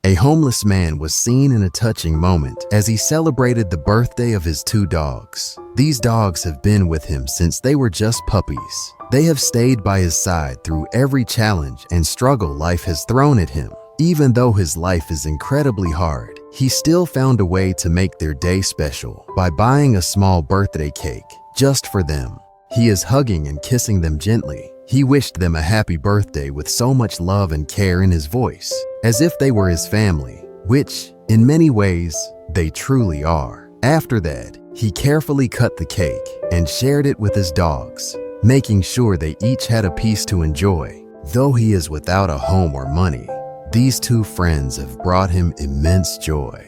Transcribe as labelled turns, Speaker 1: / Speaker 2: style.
Speaker 1: A homeless man was seen in a touching moment as he celebrated the birthday of his two dogs. These dogs have been with him since they were just puppies. They have stayed by his side through every challenge and struggle life has thrown at him. Even though his life is incredibly hard, he still found a way to make their day special by buying a small birthday cake just for them. He is hugging and kissing them gently. He wished them a happy birthday with so much love and care in his voice, as if they were his family, which, in many ways, they truly are. After that, he carefully cut the cake and shared it with his dogs, making sure they each had a piece to enjoy. Though he is without a home or money, these two friends have brought him immense joy.